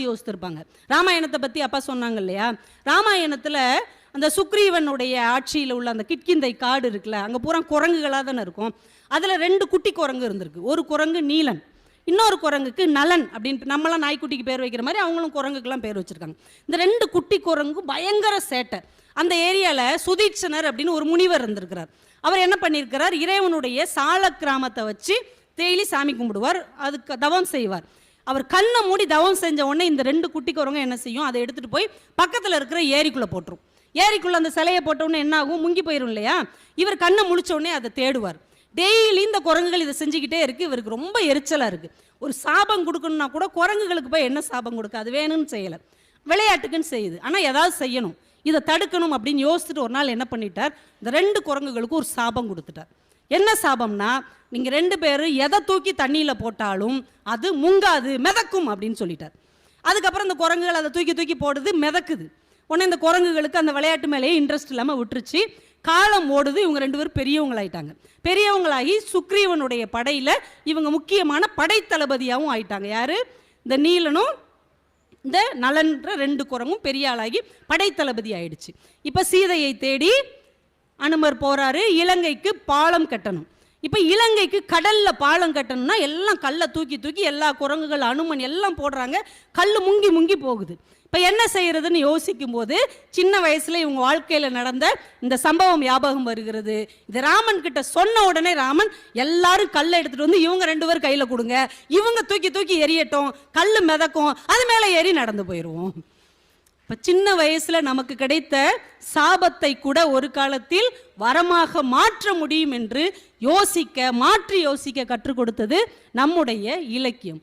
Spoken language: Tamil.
யோசித்திருப்பாங்க. ராமாயணத்தை பற்றி அப்பா சொன்னாங்க இல்லையா, ராமாயணத்தில் அந்த சுக்ரீவனுடைய ஆட்சியில் உள்ள அந்த கிட்கிந்தை காடு இருக்குல்ல, அங்கே பூரா குரங்குகளாக தானே இருக்கும். அதில் 2 குட்டி குரங்கு இருந்திருக்கு. ஒரு குரங்கு நீலன், இன்னொரு குரங்குக்கு நலன் அப்படின்னு. நம்மளாம் நாய்க்குட்டிக்கு பேர் வைக்கிற மாதிரி அவங்களும் குரங்குக்கெல்லாம் பேர் வச்சுருக்காங்க. இந்த 2 குட்டி குரங்கு பயங்கர சேட்டை. அந்த ஏரியாவில் சுதீட்சணர் அப்படின்னு ஒரு முனிவர் இருந்திருக்கிறார். அவர் என்ன பண்ணியிருக்கிறார், இறைவனுடைய சால கிராமத்தை வச்சு டெய்லி சாமி கும்பிடுவார், அதுக்கு தவம் செய்வார். அவர் கண்ணை மூடி தவம் செஞ்ச உடனே இந்த 2 குட்டி குரங்கு என்ன செய்யும், அதை எடுத்துகிட்டு போய் பக்கத்தில் இருக்கிற ஏரிக்குள்ளே போட்டுரும். ஏரிக்குள்ளே அந்த சிலையை போட்டவுடனே என்ன ஆகும், முங்கி போயிடும் இல்லையா. இவர் கண்ணை முழிச்ச உடனே அதை தேடுவார். டெய்லி இந்த குரங்குகள் இதை செஞ்சுக்கிட்டே இருக்குது. இவருக்கு ரொம்ப எரிச்சலாக இருக்குது. ஒரு சாபம் கொடுக்கணும்னா கூட குரங்குகளுக்கு போய் என்ன சாபம் கொடுக்க, அது வேணும்னு செய்யலை, விளையாட்டுக்குன்னு செய்யுது. ஆனால் ஏதாவது செய்யணும், இதை தடுக்கணும் அப்படின்னு யோசிச்சுட்டு ஒரு நாள் என்ன பண்ணிட்டார், இந்த 2 குரங்குகளுக்கு ஒரு சாபம் கொடுத்துட்டார். என்ன சாபம்னா, நீங்கள் 2 பேரும் எதை தூக்கி தண்ணியில் போட்டாலும் அது முங்காது, மிதக்கும் அப்படின்னு சொல்லிட்டார். அதுக்கப்புறம் இந்த குரங்குகள் அதை தூக்கி தூக்கி போடுது, மிதக்குது. உடனே இந்த குரங்குகளுக்கு அந்த விளையாட்டு மேலேயே இன்ட்ரெஸ்ட் இல்லாமல் விட்டுருச்சு. காலம் ஓடுது. இவங்க 2 பேரும் பெரியவங்களாயிட்டாங்க. பெரியவங்களாகி சுக்ரீவனுடைய படையில் இவங்க முக்கியமான படைத்தளபதியாகவும் ஆயிட்டாங்க. யார், இந்த நீலனும் இந்த நலன்ற 2 குரங்கும் பெரிய ஆளாகி படைத்தளபதி ஆயிடுச்சு. இப்போ சீதையை தேடி அனுமர் போறாரு. இலங்கைக்கு பாலம் கட்டணும். இப்போ இலங்கைக்கு கடலில் பாலம் கட்டணும்னா எல்லாம் கல்லை தூக்கி தூக்கி எல்லா குரங்குகள் அனுமன் எல்லாம் போடுறாங்க. கல் முங்கி முங்கி போகுது. இப்போ என்ன செய்யறதுன்னு யோசிக்கும் போது சின்ன வயசுல இவங்க வாழ்க்கையில் நடந்த இந்த சம்பவம் ஞாபகம் வருகிறது. இது ராமன் கிட்ட சொன்ன உடனே ராமன் எல்லாரும் கல்லை எடுத்துட்டு வந்து இவங்க 2 பேர் கையில் கொடுங்க, இவங்க தூக்கி தூக்கி எரியட்டும், கல் மிதக்கும், அது மேலே ஏறி நடந்து போயிடுவோம். இப்போ சின்ன வயசுல நமக்கு கிடைத்த சாபத்தை கூட ஒரு காலத்தில் வரமாக மாற்ற முடியும் என்று மாற்றி யோசிக்க கற்றுக் கொடுத்தது நம்முடைய இலக்கியம்.